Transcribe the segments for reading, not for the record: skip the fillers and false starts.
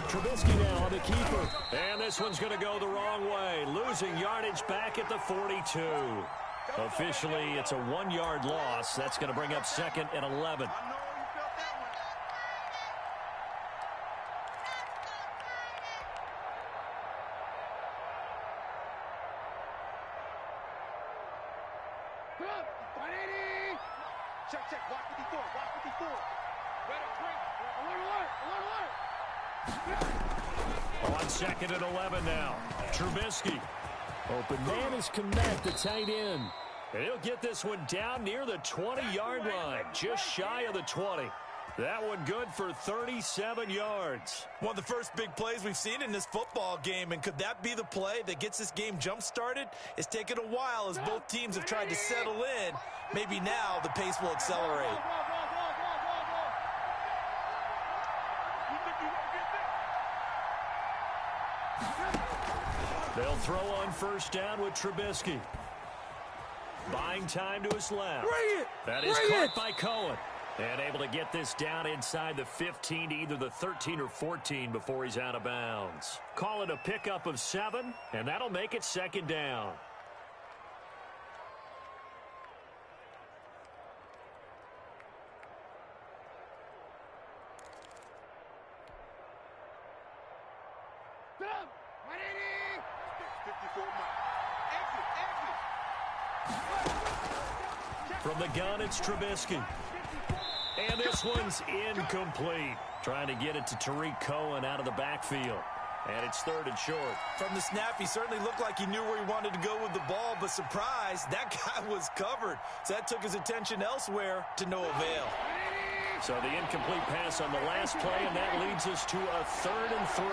Trubisky now on the keeper. And this one's going to go the wrong way. Losing yardage back at the 42. Officially, it's a 1-yard loss. That's going to bring up 2nd and 11. Check. Watch 54. On 2nd and 11 now. Trubisky. Open man is Komet, the tight end. And he'll get this one down near the 20-yard line, just shy of the 20. That one good for 37 yards. One of the first big plays we've seen in this football game, and could that be the play that gets this game jump-started? It's taken a while as both teams have tried to settle in. Maybe now the pace will accelerate. They'll throw on 1st down with Trubisky. Buying time to his left. That is caught by Cohen. And able to get this down inside the 15 to either the 13 or 14 before he's out of bounds. Call it a pickup of 7, and that'll make it 2nd down. From the gun, it's Trubisky. And this one's incomplete. Trying to get it to Tariq Cohen out of the backfield. And it's 3rd and short. From the snap, he certainly looked like he knew where he wanted to go with the ball, but surprise, that guy was covered. So that took his attention elsewhere to no avail. So the incomplete pass on the last play, and that leads us to a 3rd and 3.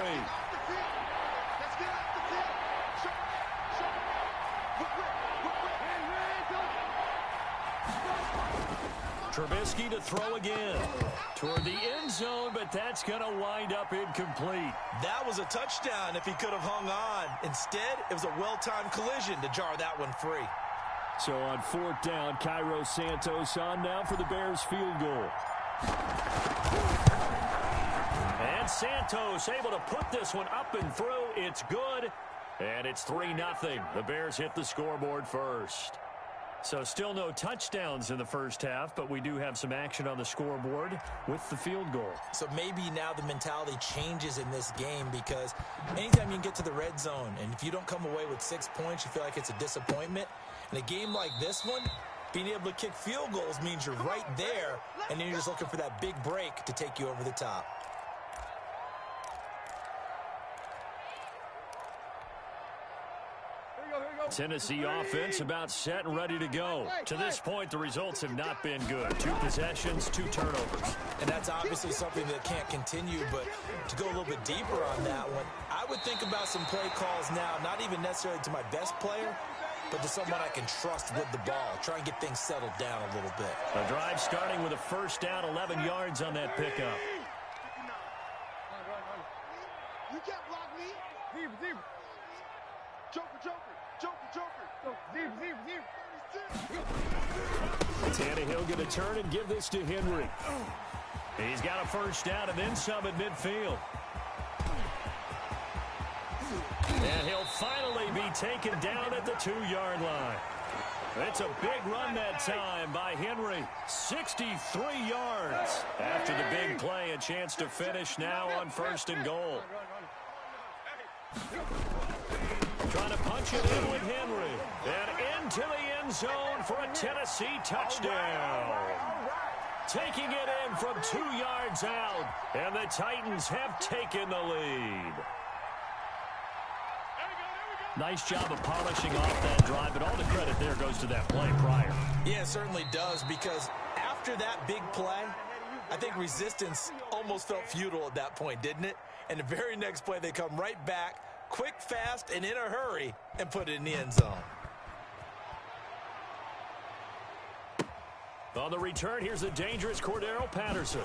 Trubisky to throw again toward the end zone, but that's going to wind up incomplete. That was a touchdown if he could have hung on. Instead, it was a well-timed collision to jar that one free. So on 4th down, Cairo Santos on now for the Bears field goal. And Santos able to put this one up and through. It's good, and it's 3-0. The Bears hit the scoreboard first. So still no touchdowns in the first half, but we do have some action on the scoreboard with the field goal. So maybe now the mentality changes in this game, because anytime you can get to the red zone, and if you don't come away with 6 points, you feel like it's a disappointment. In a game like this one, being able to kick field goals means you're right there, and then you're just looking for that big break to take you over the top. Tennessee offense about set and ready to go. To this point, the results have not been good. 2 possessions, 2 turnovers. And that's obviously something that can't continue, but to go a little bit deeper on that one, I would think about some play calls now, not even necessarily to my best player, but to someone I can trust with the ball. Try and get things settled down a little bit. A drive starting with a 1st down, 11 yards on that pickup. You can't block me. Deep. Joker. Tannehill going to turn and give this to Henry. He's got a 1st down and then some at midfield. And he'll finally be taken down at the 2-yard line. It's a big run that time by Henry. 63 yards. After the big play, a chance to finish now on 1st and goal. Trying to punch it in with Henry. And into the end zone for a Tennessee touchdown. Taking it in from 2 yards out. And the Titans have taken the lead. Nice job of polishing off that drive, but all the credit there goes to that play prior. Yeah, it certainly does, because after that big play, I think resistance almost felt futile at that point, didn't it? And the very next play, they come right back, quick, fast, and in a hurry, and put it in the end zone. On the return, here's a dangerous Cordero Patterson.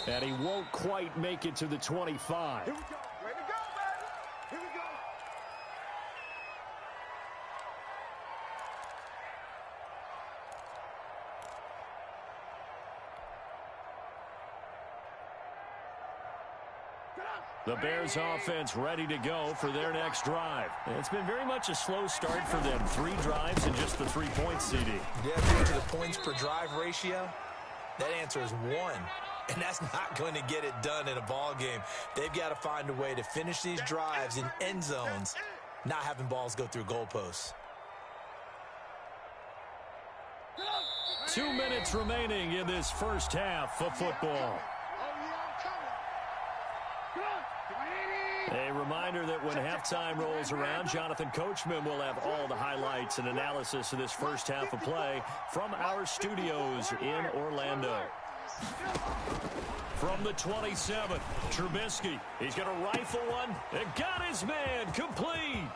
And he won't quite make it to the 25. Here we go. Ready to go, baby. Here we go. The Bears offense ready to go for their next drive. It's been very much a slow start for them. 3 drives and just the 3 points, CD. Yeah, due to the points per drive ratio, that answer is 1. And that's not going to get it done in a ball game. They've got to find a way to finish these drives in end zones, not having balls go through goalposts. 2 minutes remaining in this first half of football. A reminder that when halftime rolls around, Jonathan Coachman will have all the highlights and analysis of this first half of play from our studios in Orlando. From the 27, Trubisky. He's going to rifle one and got his man complete.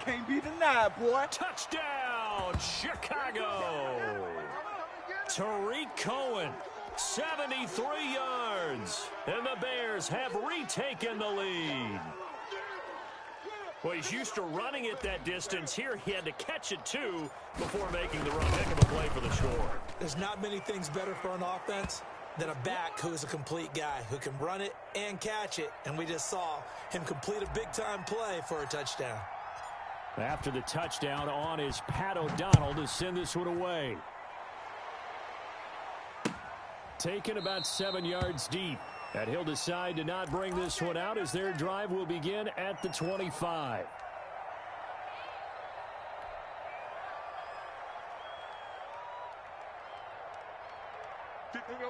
Can't be denied, boy. Touchdown, Chicago. Tariq Cohen, 73 yards. And the Bears have retaken the lead. Well, he's used to running it that distance. Here he had to catch it, too, before making the run. Heck of a play for the score. There's not many things better for an offense than a back who is a complete guy who can run it and catch it. And we just saw him complete a big-time play for a touchdown. After the touchdown, on is Pat O'Donnell to send this one away. Taken about 7 yards deep. And he'll decide to not bring this one out as their drive will begin at the 25.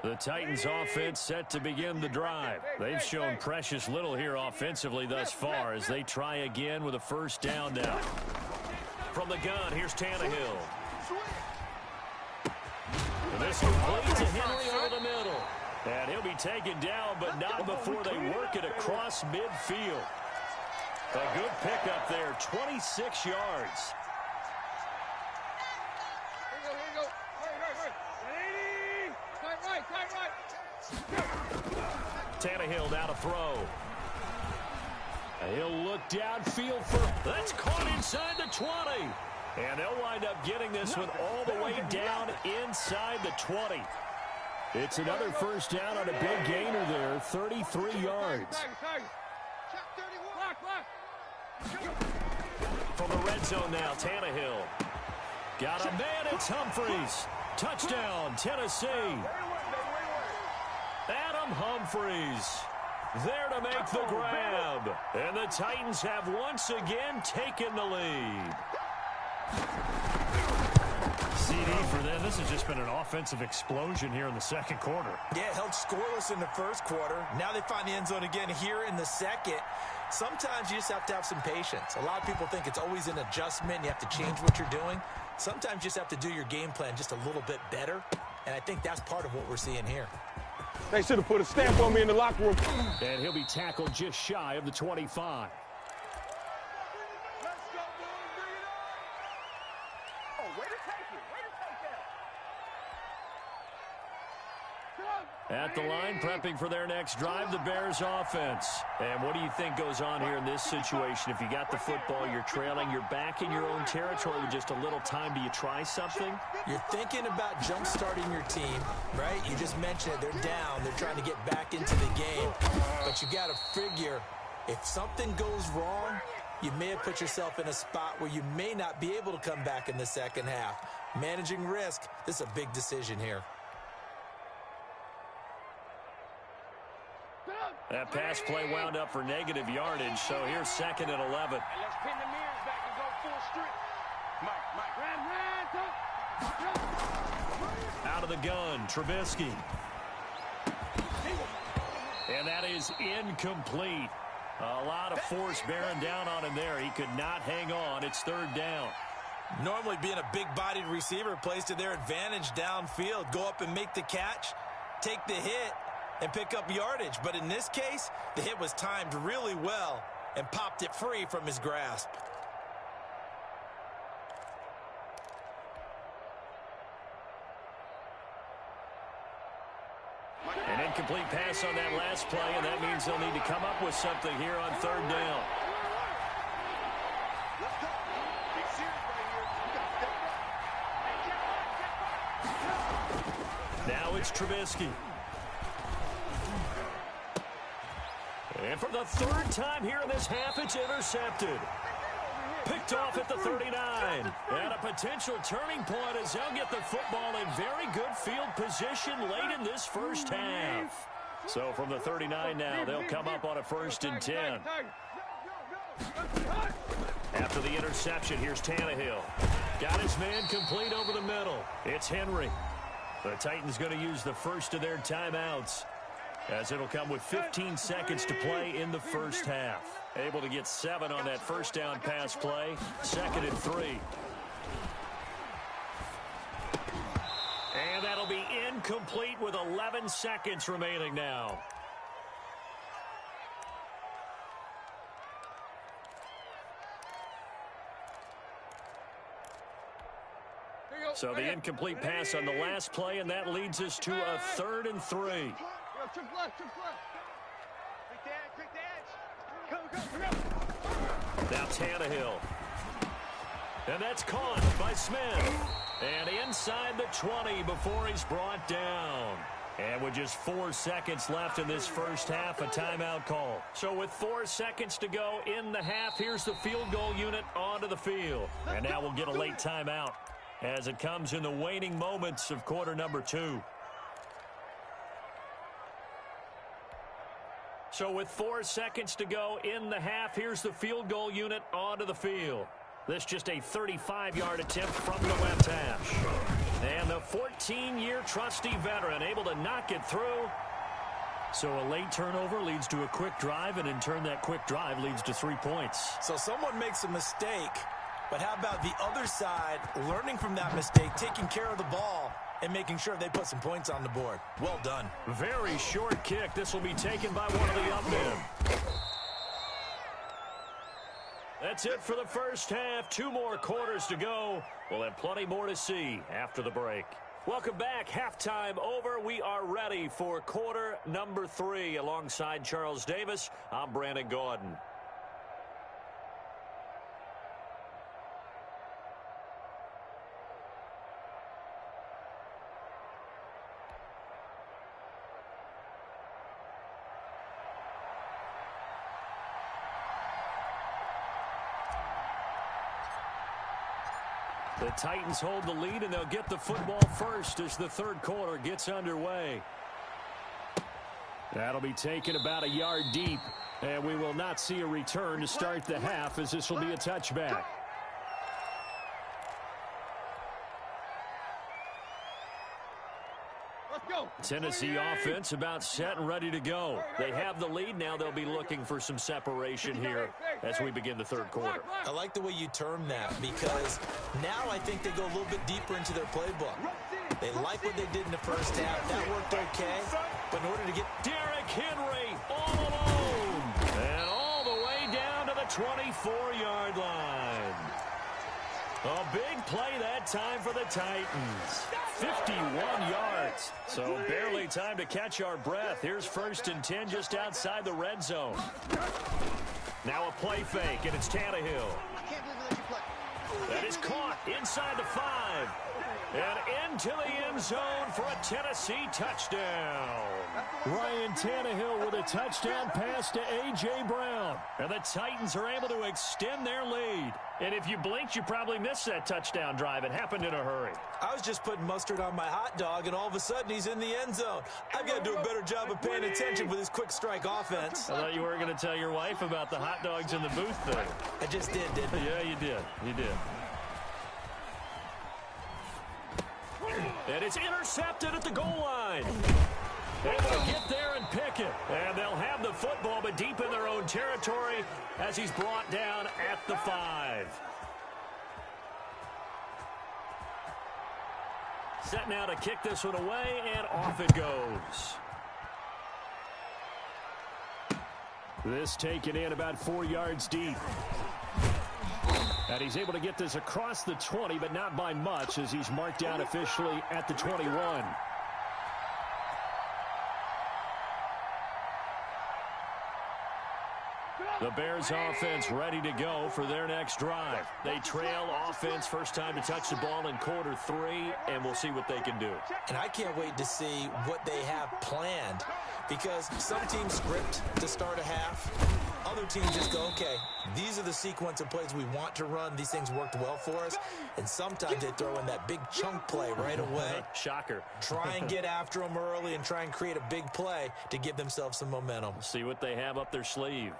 The Titans offense set to begin the drive. They've shown precious little here offensively thus far as they try again with a first down now. From the gun, here's Tannehill. And this complete to Henry over the middle. And he'll be taken down, but not before they work it across midfield. A good pickup there, 26 yards. Tannehill now to throw. He'll look downfield for... That's caught inside the 20. And they'll wind up getting this one all the way down inside the 20. It's another first down on a big gainer there, 33 yards. From the red zone now, Tannehill. Got a man, it's Humphries. Touchdown, Tennessee. Adam Humphries there to make the grab. And the Titans have once again taken the lead. CD for them, this has just been an offensive explosion here in the second quarter. Yeah, held scoreless in the first quarter. Now they find the end zone again here in the second. Sometimes you just have to have some patience. A lot of people think it's always an adjustment. You have to change what you're doing. Sometimes you just have to do your game plan just a little bit better. And I think that's part of what we're seeing here. They should have put a stamp on me in the locker room. And he'll be tackled just shy of the 25. At the line, prepping for their next drive, the Bears offense. And what do you think goes on here in this situation? If you got the football, you're trailing, you're back in your own territory with just a little time. Do you try something? You're thinking about jump-starting your team, right? You just mentioned it. They're down. They're trying to get back into the game. But you got to figure, if something goes wrong, you may have put yourself in a spot where you may not be able to come back in the second half. Managing risk, this is a big decision here. That pass play wound up for negative yardage, so here's second and 11. Let's pin the mirrors back and go full strip. Out of the gun, Trubisky. And that is incomplete. A lot of force bearing down on him there. He could not hang on. It's third down. Normally being a big-bodied receiver plays to their advantage downfield. Go up and make the catch, take the hit, and pick up yardage. But in this case, the hit was timed really well and popped it free from his grasp. An incomplete pass on that last play, and that means they'll need to come up with something here on third down. Now it's Trubisky. And for the third time here in this half, it's intercepted. Picked off at the 39. And a potential turning point as they'll get the football in very good field position late in this first half. So from the 39 now, they'll come up on a 1st and 10. After the interception, here's Tannehill. Got his man complete over the middle. It's Henry. The Titans going to use the first of their timeouts, as it'll come with 15 seconds to play in the first half. Able to get 7 on that first down pass play. 2nd and 3. And that'll be incomplete with 11 seconds remaining now. So the incomplete pass on the last play, and that leads us to a 3rd and 3. Now Tannehill. And that's caught by Smith. And inside the 20 before he's brought down. And with just 4 seconds left in this first half, a timeout call. So with 4 seconds to go in the half, here's the field goal unit onto the field. And now we'll get a late timeout as it comes in the waning moments of quarter number 2. So with 4 seconds to go in the half, here's the field goal unit onto the field. This just a 35-yard attempt from the left hash. And the 14-year trusty veteran able to knock it through. So a late turnover leads to a quick drive, and in turn that quick drive leads to 3 points. So someone makes a mistake, but how about the other side learning from that mistake, taking care of the ball, and making sure they put some points on the board? Well done. Very short kick. This will be taken by one of the up men. That's it for the first half. 2 more quarters to go. We'll have plenty more to see after the break. Welcome back. Halftime over. We are ready for quarter number 3. Alongside Charles Davis, I'm Brandon Gordon. The Titans hold the lead, and they'll get the football first as the third quarter gets underway. That'll be taken about a yard deep, and we will not see a return to start the half, as this will be a touchback. Tennessee offense about set and ready to go. They have the lead. Now they'll be looking for some separation here as we begin the third quarter. I like the way you term that, because now I think they go a little bit deeper into their playbook. They like what they did in the first half. That worked okay. But in order to get Derrick Henry all alone. And all the way down to the 24-yard line. A big play that time for the Titans. 51 yards. So barely time to catch our breath. Here's 1st and 10 just outside the red zone. Now a play fake, and it's Tannehill. That is caught inside the 5. And into the end zone for a Tennessee touchdown. Ryan Tannehill with a touchdown pass to A.J. Brown. And the Titans are able to extend their lead. And if you blinked, you probably missed that touchdown drive. It happened in a hurry. I was just putting mustard on my hot dog, and all of a sudden he's in the end zone. I've got to do a better job of paying attention with this quick strike offense. I thought you were going to tell your wife about the hot dogs in the booth thing. I just did, didn't I? Yeah, you did. You did. And it's intercepted at the goal line. Able to get there and pick it. And they'll have the football, but deep in their own territory as he's brought down at the 5. Set now to kick this one away, and off it goes. This taken in about 4 yards deep. And he's able to get this across the 20, but not by much, as he's marked down officially at the 21. The Bears offense ready to go for their next drive. They trail offense first time to touch the ball in quarter 3, and we'll see what they can do. And I can't wait to see what they have planned, because some teams script to start a half. Other teams just go, okay, these are the sequence of plays we want to run. These things worked well for us. And sometimes they throw in that big chunk play right away. Shocker. Try and get after them early and try and create a big play to give themselves some momentum. See what they have up their sleeve.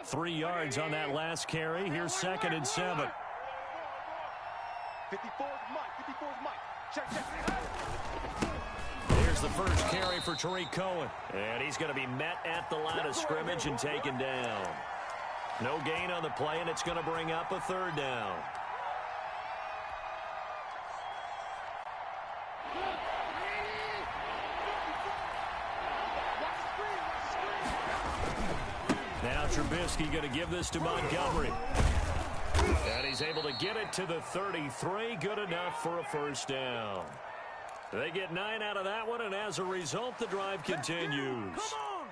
3 yards on that last carry. Here's 2nd and 7. 54 Mike. Check. Here's the first carry for Tariq Cohen. And he's going to be met at the line of scrimmage and taken down. No gain on the play, and it's going to bring up a 3rd down. Now Trubisky going to give this to Montgomery. And he's able to get it to the 33. Good enough for a 1st down. They get 9 out of that one, and as a result, the drive continues. Come on!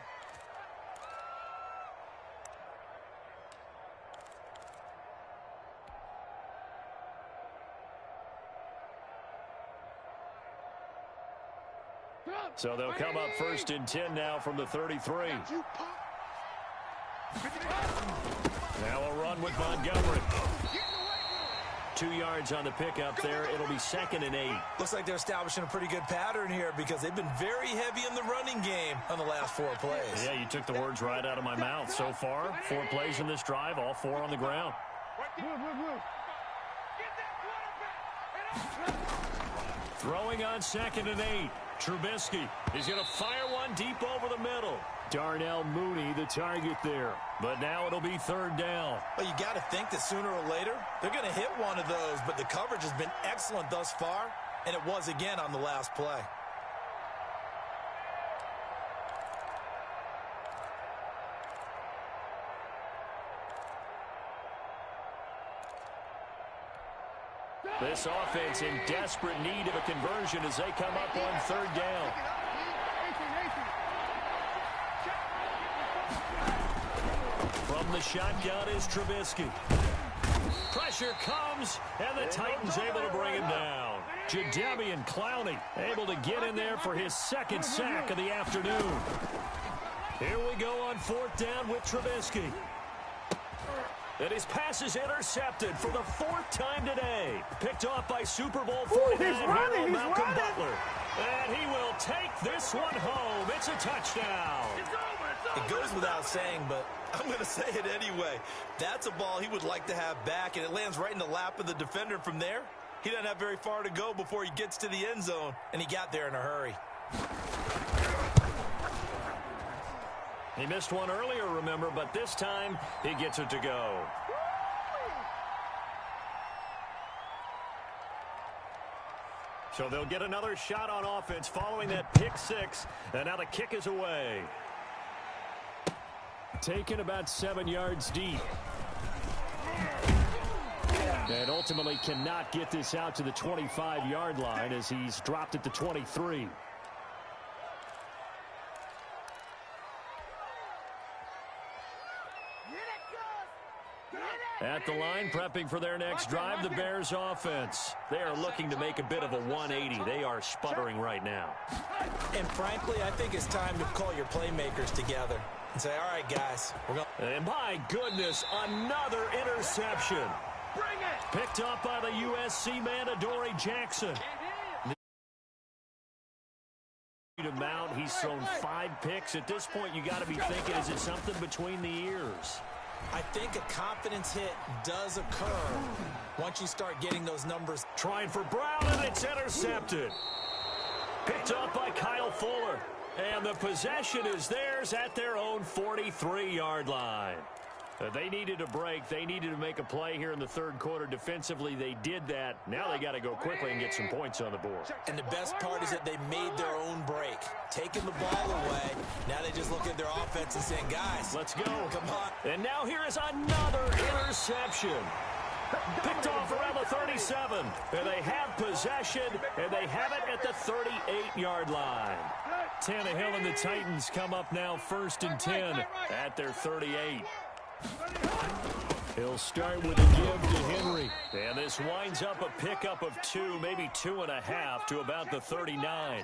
So they'll come up 1st and 10 now from the 33. Now a run with Montgomery. 2 yards on the pickup there. It'll be 2nd and 8. Looks like they're establishing a pretty good pattern here, because they've been very heavy in the running game on the last 4 plays. Yeah, you took the words right out of my mouth. So far, 4 plays in this drive, all 4 on the ground. Throwing on 2nd and 8. Trubisky is going to fire one deep over the middle. Darnell Mooney, the target there. But now it'll be 3rd down. Well, you got to think that sooner or later, they're going to hit one of those. But the coverage has been excellent thus far, and it was again on the last play. This offense in desperate need of a conversion as they come up on 3rd down. From the shotgun is Trubisky. Pressure comes, and the Titans able to bring him down. Jadeveon Clowney able to get in there for his 2nd sack of the afternoon. Here we go on 4th down with Trubisky. And his pass is intercepted for the 4th time today. Picked off by Super Bowl 49 hero Malcolm Butler. And he will take this one home. It's a touchdown. It goes without saying, but I'm going to say it anyway. That's a ball he would like to have back, and it lands right in the lap of the defender. From there, he doesn't have very far to go before he gets to the end zone, and he got there in a hurry. He missed one earlier, remember, but this time he gets it to go. So they'll get another shot on offense following that pick 6, and now the kick is away. Taken about 7 yards deep. And ultimately cannot get this out to the 25-yard line as he's dropped at the 23. At the line, prepping for their next drive, the Bears offense. They are looking to make a bit of a 180. They are sputtering right now. And frankly, I think it's time to call your playmakers together and say, all right, guys, we're going. And my goodness, another interception. Picked up by the USC man, Adoree Jackson. To Mount, he's thrown 5 picks. At this point, you got to be thinking, is it something between the ears? I think a confidence hit does occur once you start getting those numbers. Trying for Brown, and it's intercepted. Picked up by Kyle Fuller. And the possession is theirs at their own 43-yard line. They needed a break. They needed to make a play here in the 3rd quarter. Defensively, they did that. Now they got to go quickly and get some points on the board. And the best part is that they made their own break. Taking the ball away. Now they just look at their offense and saying, guys, let's go. Come on. And now here is another interception. Picked off around the 37. And they have possession, and they have it at the 38-yard line. Tannehill and the Titans come up now 1st and 10 at their 38. He'll start with a give to Henry. And this winds up a pickup of 2, maybe 2.5 to about the 39.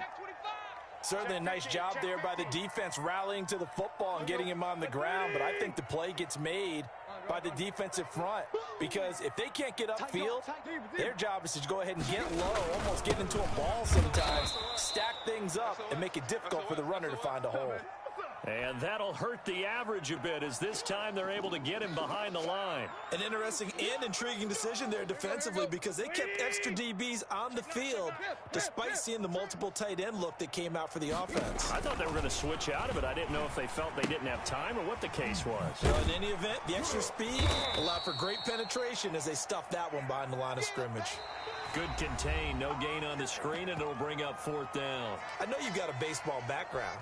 Certainly a nice job there by the defense rallying to the football and getting him on the ground, but I think the play gets made by the defensive front because if they can't get upfield, their job is to go ahead and get low, almost get into a ball sometimes, stack things up, and make it difficult for the runner to find a hole. And that'll hurt the average a bit as this time they're able to get him behind the line. An interesting and intriguing decision there defensively because they kept extra DBs on the field despite seeing the multiple tight end look that came out for the offense. I thought they were going to switch out of it. I didn't know if they felt they didn't have time or what the case was. Well, in any event, the extra speed allowed for great penetration as they stuffed that one behind the line of scrimmage. Good contain, no gain on the screen, and it'll bring up 4th down. I know you've got a baseball background.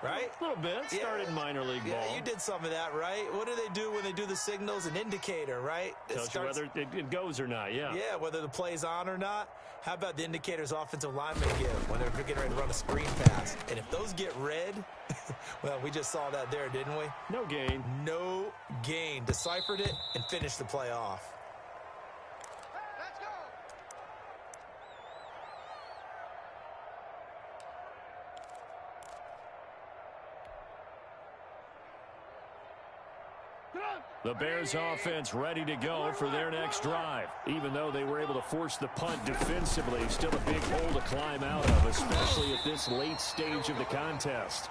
Right? A little bit. Started minor league ball. Yeah, you did some of that, right? What do they do when they do the signals? An indicator, right? Tells you whether it goes or not, yeah. Yeah, whether the play's on or not. How about the indicators offensive linemen give when they're getting ready to run a screen pass? And if those get red, well, we just saw that there, didn't we? No gain. No gain. Deciphered it and finished the play off. The Bears offense ready to go for their next drive. Even though they were able to force the punt defensively, still a big hole to climb out of, especially at this late stage of the contest.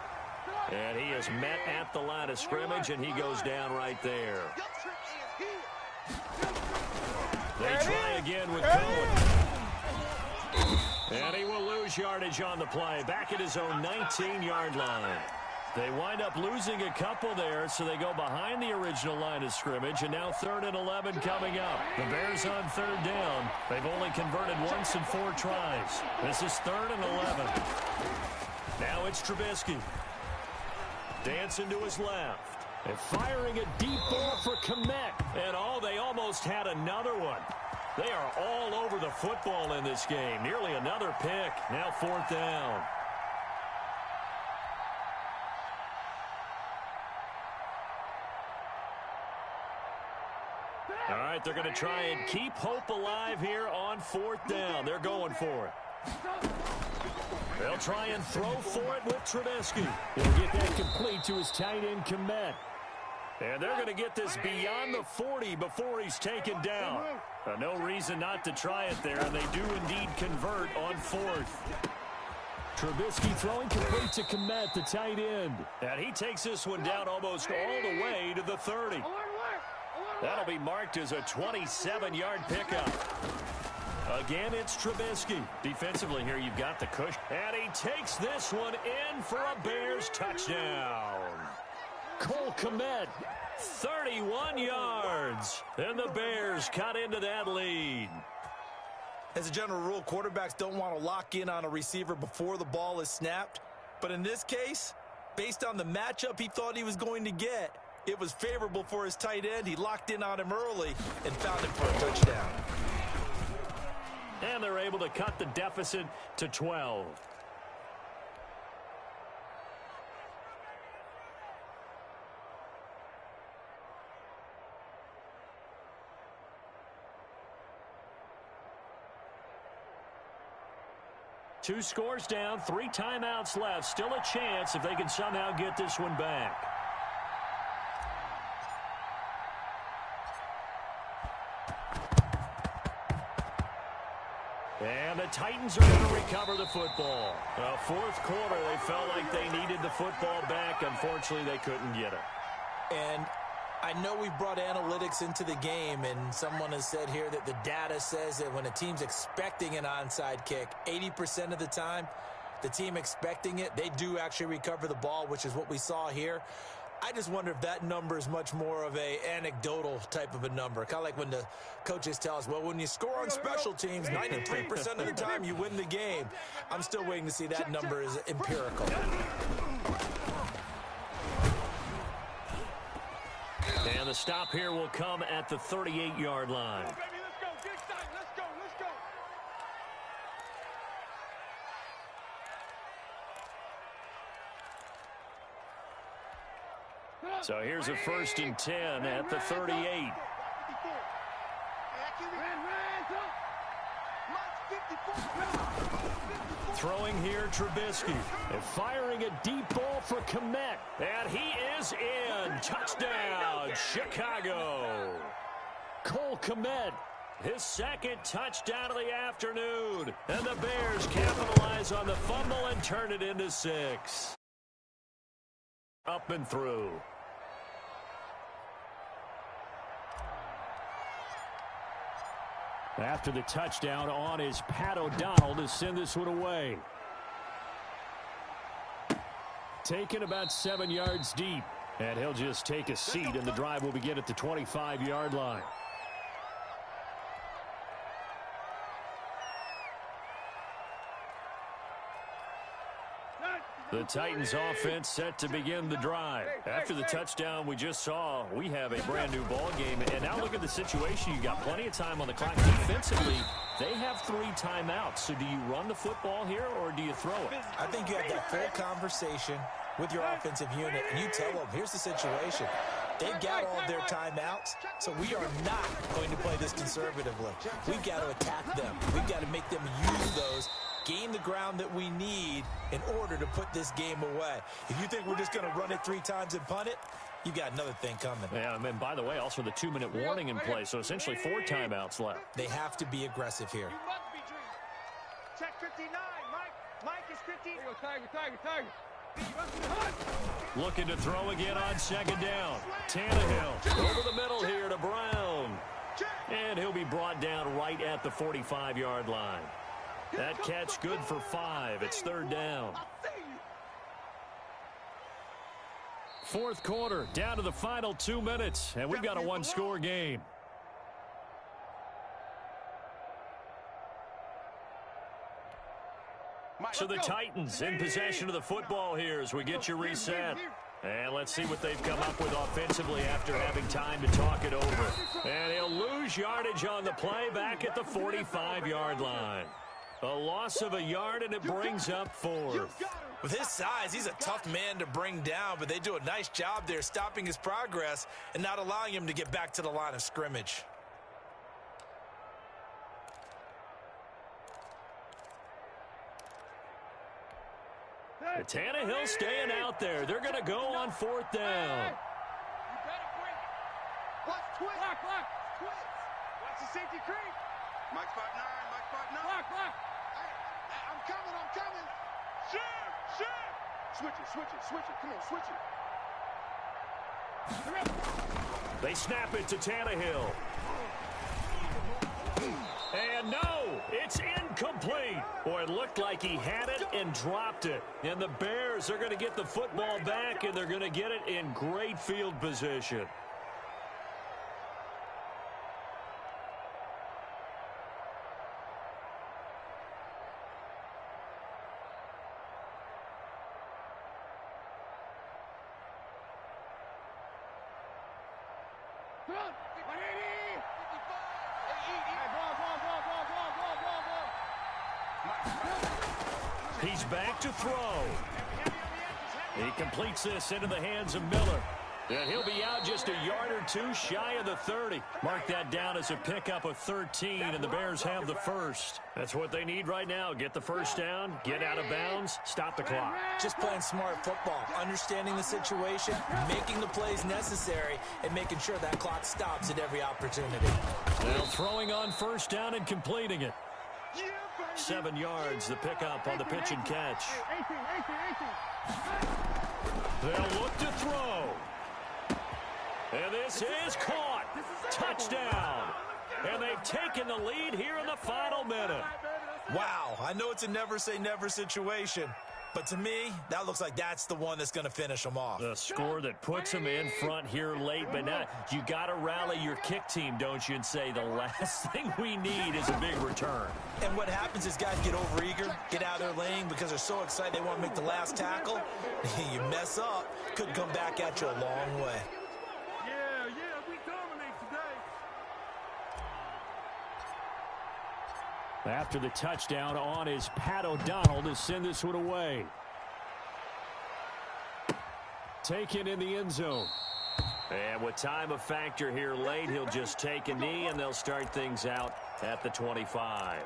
And he is met at the line of scrimmage, and he goes down right there. They try again with Cohen. And he will lose yardage on the play, back at his own 19-yard line. They wind up losing a couple there, so they go behind the original line of scrimmage, and now 3rd and 11 coming up. The Bears on 3rd down. They've only converted once in 4 tries. This is 3rd and 11. Now it's Trubisky. Dancing to his left. And firing a deep ball for Kmet. And they almost had another one. They are all over the football in this game. Nearly another pick. Now 4th down. All right, they're going to try and keep hope alive here on 4th down. They're going for it. They'll try and throw for it with Trubisky. He'll get that complete to his tight end, Kmet. And they're going to get this beyond the 40 before he's taken down. No reason not to try it there, and they do indeed convert on 4th. Trubisky throwing complete to Kmet, the tight end. And he takes this one down almost all the way to the 30. That'll be marked as a 27-yard pickup. Again, it's Trubisky. Defensively here, you've got the cushion. And he takes this one in for a Bears touchdown. Cole Kmet, 31 yards. And the Bears cut into that lead. As a general rule, quarterbacks don't want to lock in on a receiver before the ball is snapped. But in this case, based on the matchup he thought he was going to get, it was favorable for his tight end. He locked in on him early and found him for a touchdown. And they're able to cut the deficit to 12. Two scores down, 3 timeouts left. Still a chance if they can somehow get this one back. And the Titans are going to recover the football. 4th quarter, they felt like they needed the football back. Unfortunately, they couldn't get it. And I know we brought analytics into the game, and someone has said here that the data says that when a team's expecting an onside kick, 80% of the time, the team expecting it, they do actually recover the ball, which is what we saw here. I just wonder if that number is much more of a anecdotal type of a number. Kind of like when the coaches tell us, well, when you score on special teams, 93% of the time you win the game. I'm still waiting to see that number is empirical. And the stop here will come at the 38-yard line. Let's go. Get excited. Let's go. So here's a 1st and 10 at the 38. Throwing here, Trubisky. And firing a deep ball for Kmet. And he is in. Touchdown, Chicago. Cole Kmet, his 2nd touchdown of the afternoon. And the Bears capitalize on the fumble and turn it into 6. Up and through. After the touchdown, on is Pat O'Donnell to send this one away. Taken about 7 yards deep. And he'll just take a seat, and the drive will begin at the 25-yard line. The Titans offense set to begin the drive. After the touchdown we just saw, we have a brand new ball game. And now look at the situation. You got plenty of time on the clock. Defensively, they have 3 timeouts. So do you run the football here or do you throw it? I think you have that full conversation with your offensive unit, and you tell them, here's the situation. They've got all their timeouts, so we are not going to play this conservatively. We've got to attack them. We've got to make them use those, gain the ground that we need in order to put this game away. If you think we're just going to run it 3 times and punt it, you got another thing coming. Yeah, and by the way, also the 2-minute warning in play, so essentially 4 timeouts left. They have to be aggressive here. You must be dreaming. Check 59, Mike. Mike is 15. Here you go, Tiger. Looking to throw again on 2nd down. Tannehill over the middle here to Brown. And he'll be brought down right at the 45-yard line. That catch good for 5. It's 3rd down. 4th quarter, down to the final 2 minutes, and we've got a 1-score game. So the Titans in possession of the football here as we get you reset. And let's see what they've come up with offensively after having time to talk it over. And he'll lose yardage on the play back at the 45-yard line. A loss of a yard, and it brings up 4th. With his size, he's a tough man to bring down, but they do a nice job there stopping his progress and not allowing him to get back to the line of scrimmage. Tannehill staying out there. They're going to go on 4th down. Watch the safety creep. Mike spot 9. Block. I'm coming. Shoot. Switch it. Come on, switch it. They snap it to Tannehill. And no, it's incomplete. Boy, it looked like he had it and dropped it. And the Bears are going to get the football back, and they're going to get it in great field position. He's back to throw. He completes this into the hands of Miller. And he'll be out just a yard or 2 shy of the 30. Mark that down as a pickup of 13, and the Bears have the 1st. That's what they need right now. Get the 1st down, get out of bounds, stop the clock. Just playing smart football, understanding the situation, making the plays necessary, and making sure that clock stops at every opportunity. Well, throwing on 1st down and completing it. 7 yards, the pickup on the pitch and catch. They'll look to throw. And this is caught. Touchdown. And they've taken the lead here in the final minute. Wow, I know it's a never-say-never situation, but to me, that looks like that's the one that's going to finish them off. The score that puts them in front here late, but now you got to rally your kick team, don't you, and say the last thing we need is a big return. And what happens is guys get overeager, get out of their lane because they're so excited they want to make the last tackle. You mess up, could come back at you a long way. Yeah. After the touchdown on is Pat O'Donnell to send this one away. Taken in the end zone. And with time a factor here late, he'll just take a knee, and they'll start things out at the 25.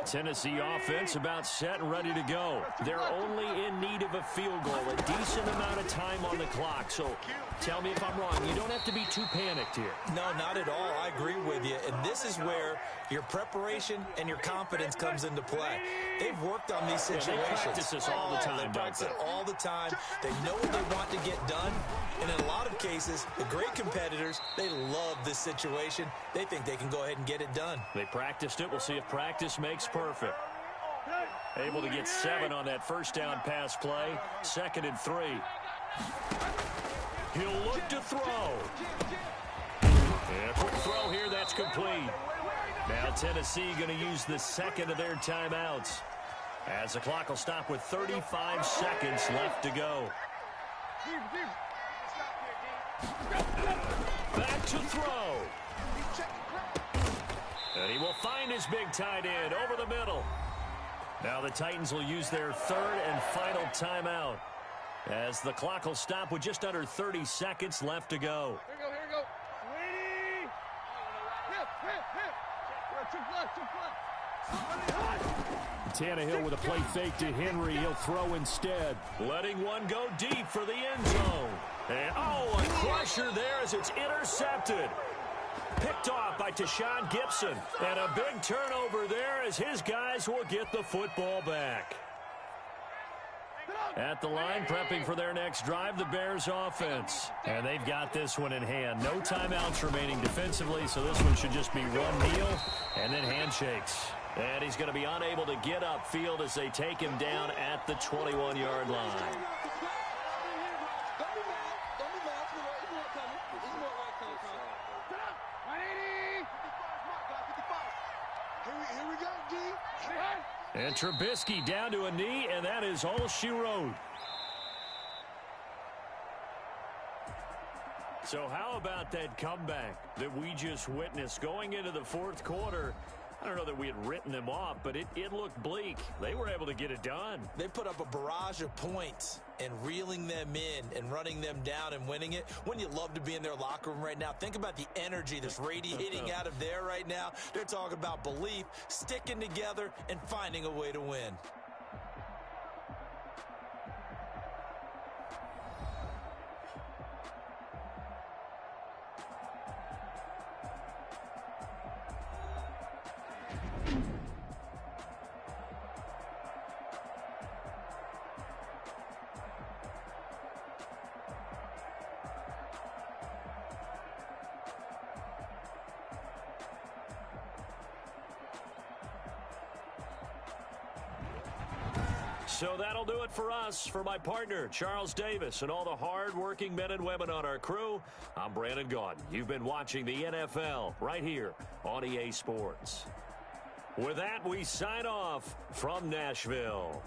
Tennessee offense about set and ready to go. They're only in need of a field goal, a decent amount of time on the clock. So tell me if I'm wrong. You don't have to be too panicked here. No, not at all. I agree with you. And this is where your preparation and your confidence comes into play. They've worked on these situations. They practice this all the time. They practice it all the time. They know what they want to get done. And in a lot of cases, the great competitors, they love this situation. They think they can go ahead and get it done. They practiced it. We'll see if practice makes perfect. Able to get 7 on that first down pass play. 2nd and 3. He'll look to throw. And a quick throw here. That's complete. Now Tennessee going to use the second of their timeouts, as the clock will stop with 35 seconds left to go. Back to throw. And he will find his big tight end over the middle. Now the Titans will use their 3rd and final timeout, as the clock will stop with just under 30 seconds left to go. Here we go. Ready? Tannehill with a play fake to Henry. He'll throw instead. Letting one go deep for the end zone. And, a crusher there as it's intercepted. Picked off by Tashawn Gibson. And a big turnover there as his guys will get the football back. At the line, prepping for their next drive, the Bears offense. And they've got this one in hand. No timeouts remaining defensively, so this one should just be run kneel and then handshakes. And he's going to be unable to get upfield as they take him down at the 21-yard line. Here we go, D. And Trubisky down to a knee, and that is all she wrote. So how about that comeback that we just witnessed going into the 4th quarter? I don't know that we had written them off, but it looked bleak. They were able to get it done. They put up a barrage of points, and reeling them in and running them down and winning it. Wouldn't you love to be in their locker room right now? Think about the energy that's radiating out of there right now. They're talking about belief, sticking together, and finding a way to win. So that'll do it for us. For my partner, Charles Davis, and all the hard-working men and women on our crew, I'm Brandon Gaudin. You've been watching the NFL right here on EA Sports. With that, we sign off from Nashville.